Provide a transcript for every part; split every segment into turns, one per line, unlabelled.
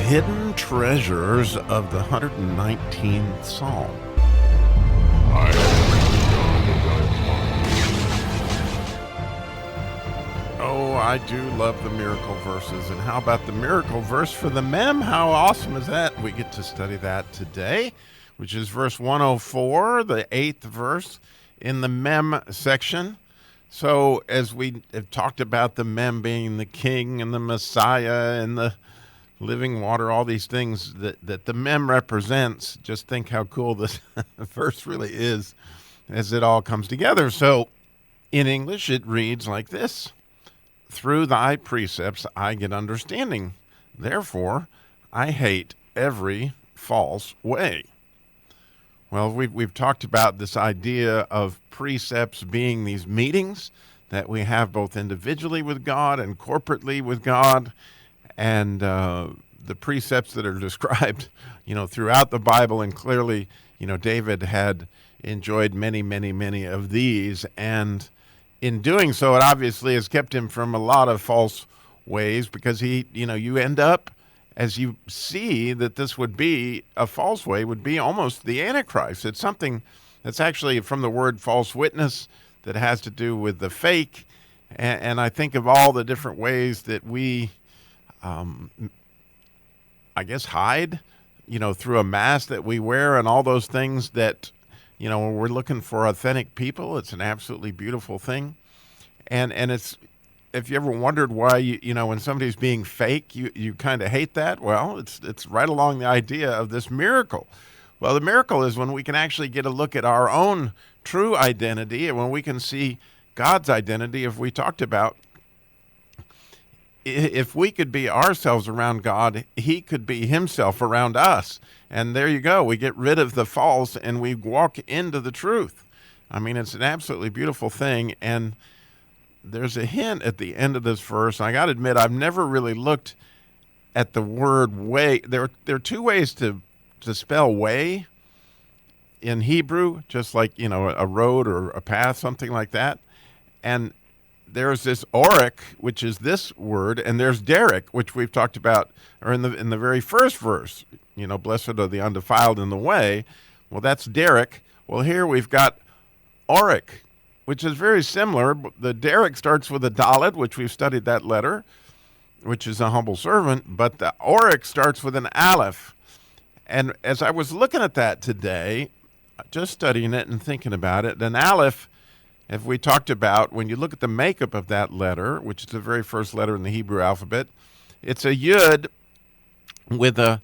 hidden treasures of the 119th Psalm. Oh, I do love the miracle verses. And how about the miracle verse for the mem? How awesome is that? We get to study that today, which is verse 104, the 8th verse in the mem section. So as we have talked about the mem being the king and the Messiah and the living water, all these things that the mem represents, just think how cool this verse really is as it all comes together. So in English, it reads like this: through thy precepts I get understanding. Therefore, I hate every false way. Well, we've talked about this idea of precepts being these meetings that we have both individually with God and corporately with God, and the precepts that are described, throughout the Bible. And clearly, David had enjoyed many, many, many of these, and in doing so, it obviously has kept him from a lot of false ways, because you end up, as you see that this would be a false way, would be almost the Antichrist. It's something that's actually from the word false witness that has to do with the fake. And I think of all the different ways that we, hide, through a mask that we wear and all those things that, when we're looking for authentic people, it's an absolutely beautiful thing. And it's, if you ever wondered why, when somebody's being fake, you kind of hate that, well, it's right along the idea of this miracle. Well, the miracle is when we can actually get a look at our own true identity, and when we can see God's identity. If we talked about, if we could be ourselves around God, he could be himself around us. And there you go. We get rid of the false and we walk into the truth. I mean, it's an absolutely beautiful thing. And there's a hint at the end of this verse. I got to admit, I've never really looked at the word way. There are two ways to spell way in Hebrew, just like, a road or a path, something like that. And there's this oric, which is this word, and there's derek, which we've talked about, or in the very first verse, blessed are the undefiled in the way. Well, that's derek. Well, here we've got oric, which is very similar. The derek starts with a dalet, which we've studied that letter, which is a humble servant, but the oric starts with an aleph. And as I was looking at that today, just studying it and thinking about it, an aleph, as we talked about, when you look at the makeup of that letter, which is the very first letter in the Hebrew alphabet, it's a yud with a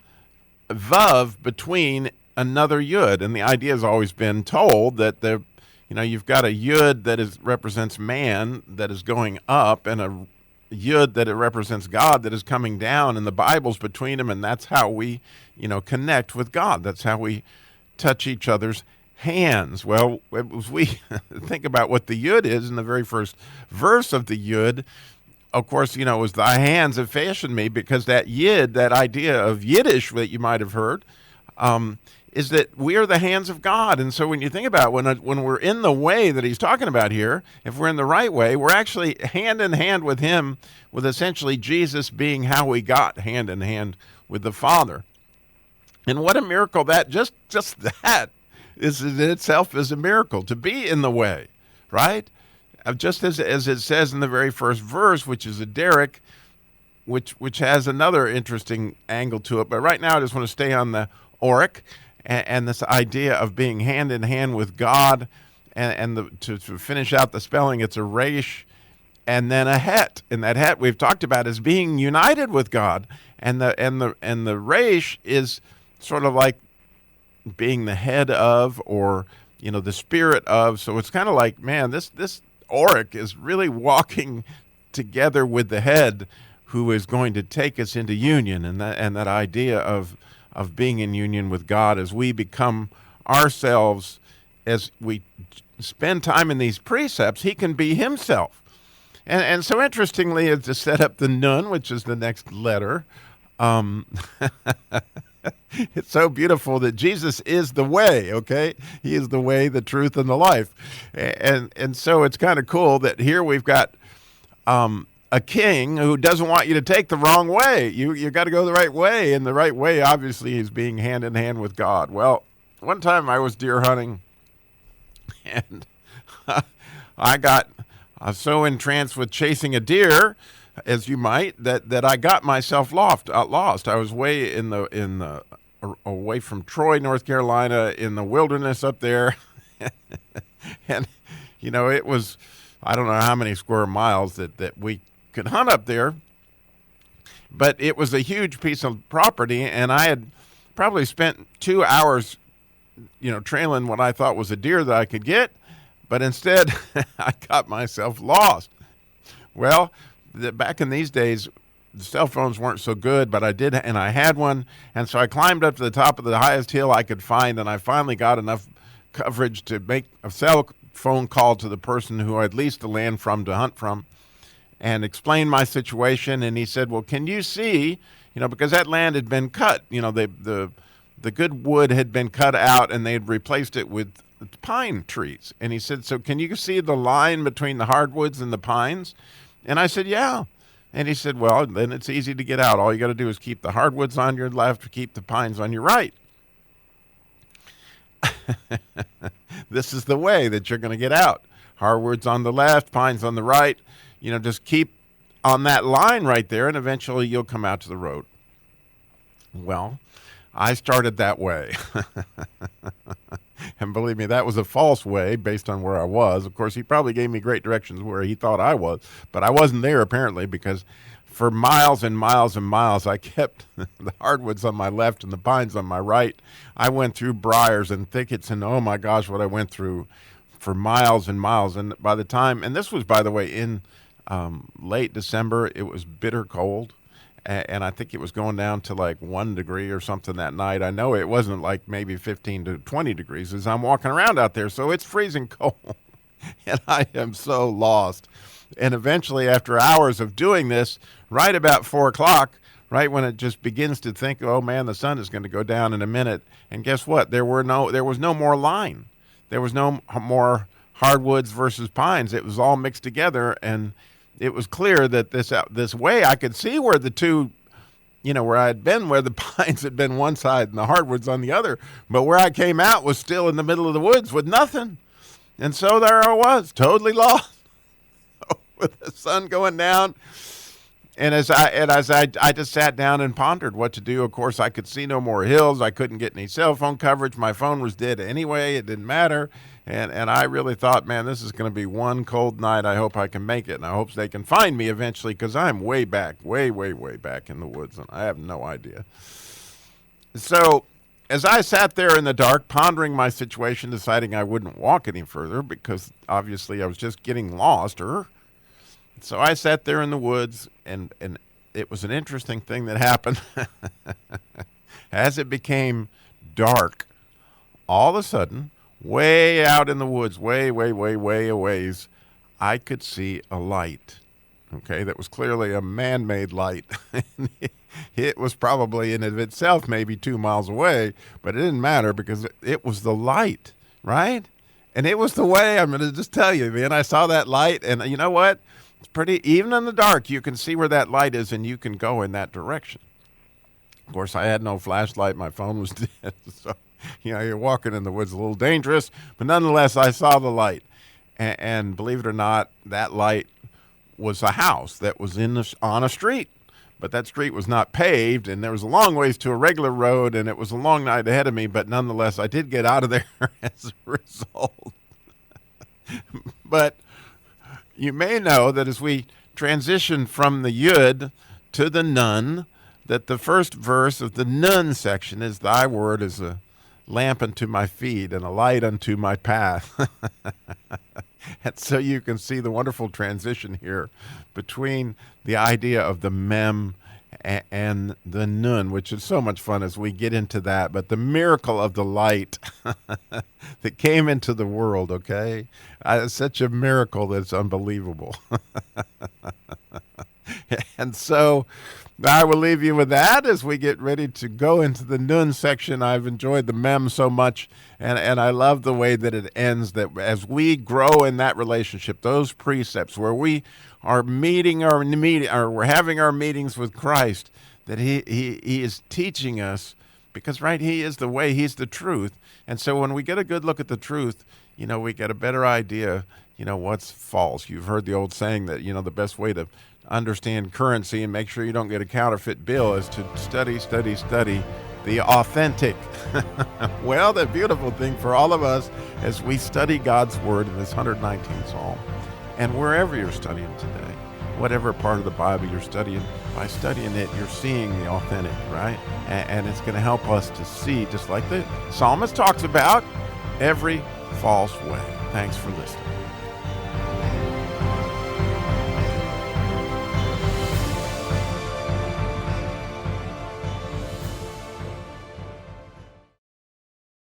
vav between another yud. And the idea has always been told that you've got a yud that represents man that is going up, and a yud that it represents God that is coming down, and the Bible's between them, and that's how we, connect with God. That's how we touch each other's hands. Well, as we think about what the yud is in the very first verse of the yud, of course, it was thy hands have fashioned me, because that yid, that idea of Yiddish that you might have heard, is that we are the hands of God. And so when you think about when we're in the way that he's talking about here, if we're in the right way, we're actually hand in hand with him, with essentially Jesus being how we got hand in hand with the Father. And what a miracle that, just that is in itself is a miracle, to be in the way, right? Just as it says in the very first verse, which is a derek, which has another interesting angle to it. But right now I just want to stay on the oric and this idea of being hand in hand with God, and to finish out the spelling, it's a resh and then a het. And that het we've talked about is being united with God, and the resh is sort of like being the head of, or the spirit of. So it's kind of like, man, this oric is really walking together with the head, who is going to take us into union, and that idea of being in union with God as we become ourselves, as we spend time in these precepts, he can be himself. And so interestingly, is to set up the nun, which is the next letter. It's so beautiful that Jesus is the way, okay? He is the way, the truth, and the life. And so it's kind of cool that here we've got a king who doesn't want you to take the wrong way. You got to go the right way, and the right way, obviously, is being hand in hand with God. Well, one time I was deer hunting, and I got so entranced with chasing a deer, as you might, that I got myself lost. I was way in the away from Troy, North Carolina, in the wilderness up there, and it was, I don't know how many square miles that we could hunt up there, but it was a huge piece of property, and I had probably spent 2 hours, trailing what I thought was a deer that I could get, but instead I got myself lost. Well, back in these days, the cell phones weren't so good, but I had one, and so I climbed up to the top of the highest hill I could find, and I finally got enough coverage to make a cell phone call to the person who I'd leased the land from to hunt from, and explained my situation. And he said, well, can you see, because that land had been cut, the good wood had been cut out and they had replaced it with pine trees. And he said, so can you see the line between the hardwoods and the pines? And I said, yeah. And he said, well, then it's easy to get out. All you got to do is keep the hardwoods on your left, keep the pines on your right. This is the way that you're going to get out. Hardwoods on the left, pines on the right. Just keep on that line right there, and eventually you'll come out to the road. Well, I started that way. And believe me, that was a false way based on where I was. Of course, he probably gave me great directions where he thought I was, but I wasn't there apparently, because for miles and miles and miles, I kept the hardwoods on my left and the pines on my right. I went through briars and thickets, and oh my gosh, what I went through for miles and miles. And by the time, and this was, by the way, in late December, it was bitter cold. And I think it was going down to like 1 degree or something that night. I know it wasn't like maybe 15 to 20 degrees as I'm walking around out there. So it's freezing cold, and I am so lost. And eventually, after hours of doing this, right about 4 o'clock, right when it just begins to think, oh man, the sun is going to go down in a minute. And guess what? There was no more line. There was no more hardwoods versus pines. It was all mixed together, and it was clear that this way I could see where the two, where I had been, where the pines had been one side and the hardwoods on the other, but where I came out was still in the middle of the woods with nothing. And so there I was, totally lost, with the sun going down. And as I just sat down and pondered what to do. Of course, I could see no more hills. I couldn't get any cell phone coverage. My phone was dead anyway. It didn't matter. And I really thought, man, this is going to be one cold night. I hope I can make it. And I hope they can find me eventually, because I'm way back, way, way, way back in the woods. And I have no idea. So as I sat there in the dark, pondering my situation, deciding I wouldn't walk any further because obviously I was just getting lost. So I sat there in the woods, and it was an interesting thing that happened. As it became dark, all of a sudden, way out in the woods, way, way, way, way a ways, I could see a light. Okay, that was clearly a man-made light. It was probably in and of itself maybe 2 miles away, but it didn't matter because it was the light, right? And it was the way. I'm going to just tell you, man, I saw that light, and you know what? It's pretty, even in the dark, you can see where that light is, and you can go in that direction. Of course, I had no flashlight. My phone was dead, so you're walking in the woods a little dangerous, but nonetheless, I saw the light. And believe it or not, that light was a house that was on a street. But that street was not paved, and there was a long ways to a regular road, and it was a long night ahead of me. But nonetheless, I did get out of there as a result. But you may know that as we transition from the Yud to the Nun, that the first verse of the Nun section is, "Thy word is a lamp unto my feet and a light unto my path." And so you can see the wonderful transition here between the idea of the Mem and the Nun, which is so much fun as we get into that. But the miracle of the light that came into the world, okay? It's such a miracle that it's unbelievable. And so I will leave you with that as we get ready to go into the Nun section. I've enjoyed the Mem so much, and I love the way that it ends, that as we grow in that relationship, those precepts where we are meeting or we're having our meetings with Christ, that he is teaching us, because right, he is the way, he's the truth. And so when we get a good look at the truth, we get a better idea, what's false. You've heard the old saying that, the best way to understand currency and make sure you don't get a counterfeit bill is to study the authentic. Well, the beautiful thing for all of us as we study God's word in this 119th Psalm, and wherever you're studying today, whatever part of the Bible you're studying, by studying it, you're seeing the authentic, right? And it's going to help us to see, just like the Psalmist talks about, every false way. Thanks for listening.